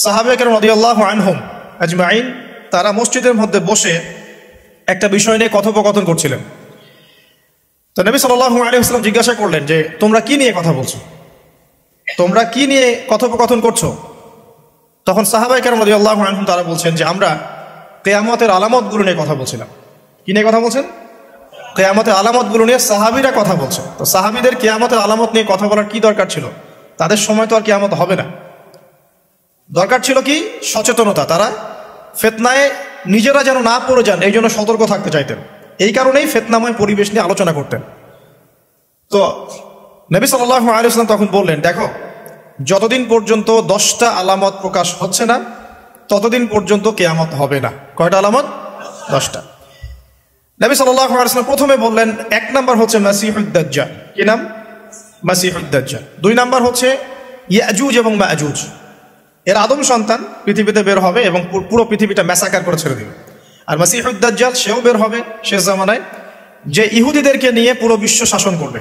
সাহাবায়ে কেরাম রাদিয়াল্লাহু আনহুম আজমাইন তারা মসজিদের মধ্যে বসে একটা বিষয় নিয়ে কথোপকথন করছিলেন। তো নবী সাল্লাল্লাহু আলাইহি ওয়াসাল্লাম জিজ্ঞাসা করলেন যে তোমরা কি নিয়ে কথা বলছো, তোমরা কি নিয়ে কথোপকথন করছো? তখন সাহাবায়ে কেরাম রাদিয়াল্লাহু আনহুম তারা বলছেন যে আমরা কিয়ামতের আলামতগুলো নিয়ে কথা বলছিলাম। কি নিয়ে কথা বলছেন? কিয়ামতের আলামতগুলো নিয়ে সাহাবীরা কথা বলছেন। তো সাহাবীদের কিয়ামতের আলামত নিয়ে কথা বলার কি দরকার ছিল? তাদের সময় তো আর কিয়ামত হবে না। দরকার ছিল কি? সচেতনতা। তারা ফিতনায় নিজেরা যেন না পড়ে যান এই জন্য সতর্ক থাকতে চাইতেন। এই কারণেই ফিতনাময় পরিবেশ নিয়ে আলোচনা করতেন। তো নবী সাল্লাল্লাহু আলাইহি ওয়াসাল্লাম তখন বললেন, দেখো যতদিন পর্যন্ত 10টা আলামত প্রকাশ হচ্ছে না ততদিন পর্যন্ত কিয়ামত হবে না। কয়টা আলামত? 10টা। নবী সাল্লাল্লাহু আলাইহি ওয়াসাল্লাম প্রথমে বললেন 1 নাম্বার হচ্ছে মাসিহুদ দাজ্জাল। কি নাম? মাসিহুদ দাজ্জাল। 2 নাম্বার হচ্ছে ইয়াজুজ এবং মাজুজ। এর আদম সন্তান পৃথিবীতে বের হবে এবং পুরো পৃথিবীটা ম্যাসাকার করে ছেড়ে দেবে। আর মাসিহুদ দাজ্জাল সেও বের হবে শেষ জামানায়, যে ইহুদিদেরকে নিয়ে পুরো বিশ্ব শাসন করবে,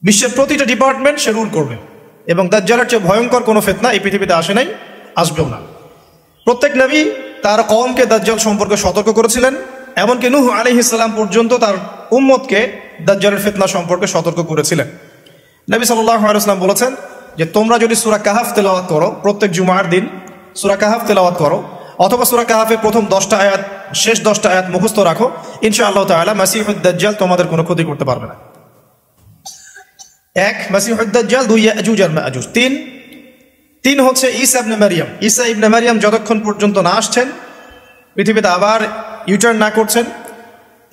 বিশ্বের প্রতিটা ডিপার্টমেন্ট সে রুল করবে। এবং দাজ্জালের চেয়ে ভয়ঙ্কর কোনো ফিতনা এই পৃথিবীতে আসে নাই, আসবেও না। প্রত্যেক নবী তার কওমকে দাজ্জাল সম্পর্কে সতর্ক করেছিলেন, এমনকি নূহ আলাইহিস সালাম পর্যন্ত তার উম্মতকে দাজ্জালের ফিতনা সম্পর্কে সতর্ক করেছিলেন। নবী সাল্লাল্লাহু আলাইহি ওয়াসাল্লাম বলেছেন যে তোমরা যদি সূরা কাহাফ তেলাওয়াত করো, প্রত্যেক জুমার দিন সূরা কাহাফ তেলাওয়াত করো, অথবা সূরা কাহাফের প্রথম 10টা আয়াত শেষ 10টা আয়াত মুখস্থ রাখো, ইনশাআল্লাহ তাআলা মাসিহুদ দাজ্জাল তোমাদের কোনো ক্ষতি করতে পারবে না। 1 মাসিহুদ দাজ্জাল, 2 ইয়াজুজ আর মাজুজ, 3 হচ্ছে ঈসা ইবনে মারইয়াম। ঈসা ইবনে মারইয়াম যতক্ষণ পর্যন্ত না আসছেন, পৃথিবীতে আবার ইউটার্ন না করছেন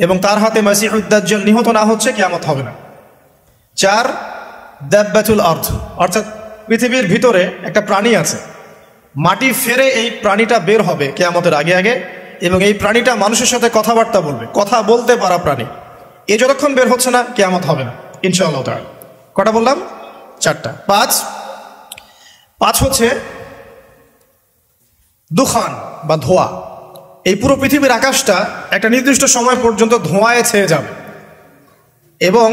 এবং তার হাতে মাসিহুদ দাজ্জাল নিহত না হচ্ছে, কিয়ামত হবে না। 4 দাব্বাতুল আরদ, অর্থাৎ পৃথিবীর ভিতরে একটা প্রাণী আছে, মাটি ফেরে এই প্রাণীটা বের হবে কিয়ামতের আগে আগে, এবং এই প্রাণীটা মানুষের সাথে কথাবার্তা বলবে, কথা বলতে পারা প্রাণী। এ যতক্ষণ বের হচ্ছে না কিয়ামত হবে না ইনশাআল্লাহ তাআলা। কটা বললাম? 4টা। 5 হচ্ছে দুখান বা ধোঁয়া। এই পুরো পৃথিবীর আকাশটা একটা নির্দিষ্ট সময় পর্যন্ত ধোঁয়ায় ছেয়ে যাবে, এবং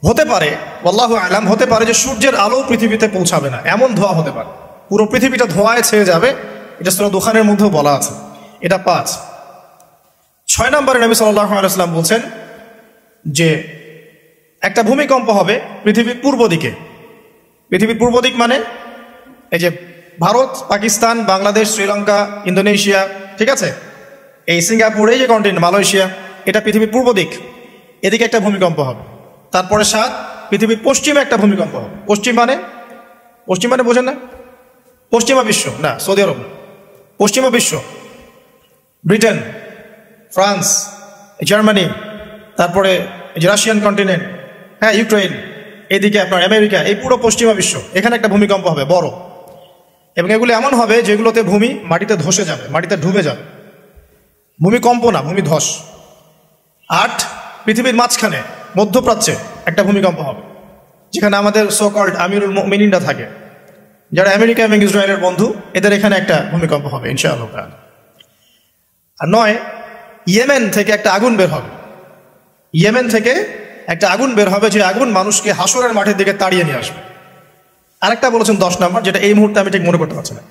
হতে পারে আল্লাহু আলাম, হতে পারে যে সূর্যের আলো পৃথিবীতে পৌঁছাবে না, এমন ধোঁয়া হতে পারে। পুরো পৃথিবীটা ধোঁয়ায় ছেয়ে যাবে, এটা সূরা দুখানের মধ্যেও বলা আছে। এটা 5। 6 নম্বরে নবী সাল্লাল্লাহু আলাইহি ওয়াসাল্লাম বলছেন যে একটা ভূমিকম্প হবে পৃথিবীর পূর্ব দিকে। পৃথিবীর পূর্ব দিক মানে এই যে ভারত, পাকিস্তান, বাংলাদেশ, শ্রীলঙ্কা, ইন্দোনেশিয়া, ঠিক আছে, এই সিঙ্গাপুর, এই যে কন্টিনেন্ট, মালয়েশিয়া, এটা পৃথিবীর পূর্ব দিক। এদিকে একটা ভূমিকম্প হবে। তারপরে 7 পৃথিবীর পশ্চিমে একটা ভূমিকম্প হবে। পশ্চিম মানে বোঝেন না? পশ্চিমা বিশ্ব না, সৌদি আরব, পশ্চিমা বিশ্ব, ব্রিটেন, ফ্রান্স, জার্মানি, তারপরে রাশিয়ান কন্টিনেন্ট, হ্যাঁ, ইউক্রেন, এদিকে আপনার আমেরিকা, এই পুরো পশ্চিমা বিশ্ব, এখানে একটা ভূমিকম্প হবে বড়। এবং এগুলো এমন হবে যেগুলোতে ভূমি মাটিতে ধসে যাবে, মাটিতে ডুবে যাবে। ভূমিকম্প না, ভূমিধস। 8 পৃথিবীর মাঝখানে মধ্যপ্রাচ্যে একটা ভূমিকম্প হবে, যেখানে আমাদের সো কল্ড আমিরুল মুমিনিনরা থাকে, যারা আমেরিকা এবং ইসরায়েলের বন্ধু, এদের এখানে একটা ভূমিকম্প হবে ইনশাআল্লাহ। আর 9 ইয়েমেন থেকে একটা আগুন বের হবে। ইয়েমেন থেকে একটা আগুন বের হবে, যে আগুন মানুষকে হাসরের মাঠের দিকে তাড়িয়ে নিয়ে আসবে। আরেকটা বলেছেন 10 নম্বর, যেটা এই মুহূর্তে আমি ঠিক মনে করতে পারছি না।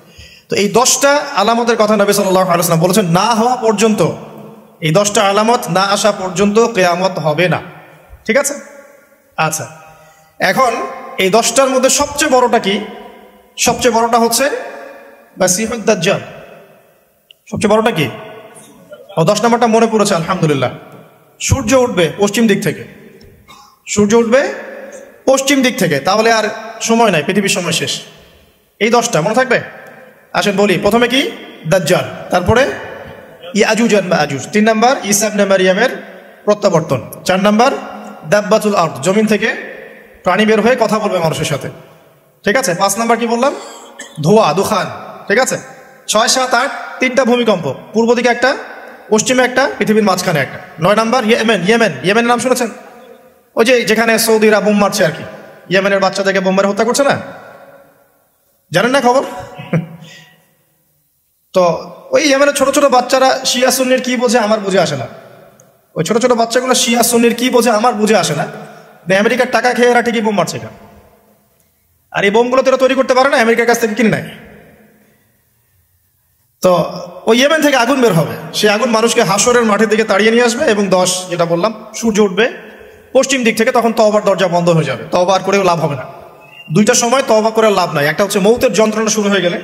তো এই 10টা আলামতের কথা নবী সাল্লাল্লাহু আলাইহি ওয়াসাল্লাম বলেছেন, না হওয়া পর্যন্ত, এই 10টা আলামত না আসা পর্যন্ত কিয়ামত হবে না। ঠিক আছে? আচ্ছা, এখন এই 10টার মধ্যে সবচেয়ে বড়টা কি? সবচেয়ে বড়টা হচ্ছে মাসিহুদ দাজ্জাল। সবচেয়ে বড়টা কি? 10 নম্বরটা মনে পড়েছে, আলহামদুলিল্লাহ। সূর্য উঠবে পশ্চিম দিক থেকে, সূর্য উঠবে পশ্চিম দিক থেকে, তাহলে আর সময় নাই, পৃথিবীর সময় শেষ। এই 10টা মনে থাকবে? আসেন বলি, প্রথমে কি? দাজ্জাল, তারপরে ইয়াজুজ আর মাজুজ, 3 নাম্বার ঈসা ইবনে মারইয়ামের প্রত্যাবর্তন, 4 নাম্বার দাব্বাতুল আরদ, জমিন থেকে প্রাণী বের হয়ে কথা বলবে মানুষের সাথে, ঠিক আছে। 5 নাম্বার কি বললাম? ধোঁয়া, দুখান, ঠিক আছে। 6, 7, 8 3টা ভূমিকম্প, পূর্ব দিকে একটা, পশ্চিমে একটা, পৃথিবীর মাঝখানে একটা। 9 নাম্বার ইয়েমেনের নাম শুনেছেন? ওই যে যেখানে সৌদিরা বোম মারছে আর কি, ইয়েমেনের বাচ্চাদেরকে বোম মেরে হত্যা করছে না, জানেন না খবর? তো ওই ইয়েমেনের ছোট ছোট বাচ্চারা শিয়া সুন্নির কি বোঝে আমার বুঝে আসে না। ওই ছোট ছোট বাচ্চাগুলো শিয়া সুন্নির কি বোঝে আমার বুঝে আসে না। আমেরিকার টাকা খেয়ে এরা ঠিকই বোম মারছে। আর এই বোমগুলো তো এরা তৈরি করতে পারে না, আমেরিকার কাছ থেকে কিনে নেয়। তো ওই ইয়েমেন থেকে আগুন বের হবে, সেই আগুন মানুষকে হাসরের মাঠের দিকে তাড়িয়ে নিয়ে আসবে, এবং 10 যেটা বললাম সূর্য উঠবে পশ্চিম দিক থেকে, তখন তওবার দরজা বন্ধ হয়ে যাবে, তওবা করেও লাভ হবে না। দুইটা সময় তওবা করে লাভ নাই, একটা হচ্ছে মৌতের যন্ত্রণা শুরু হয়ে গেলে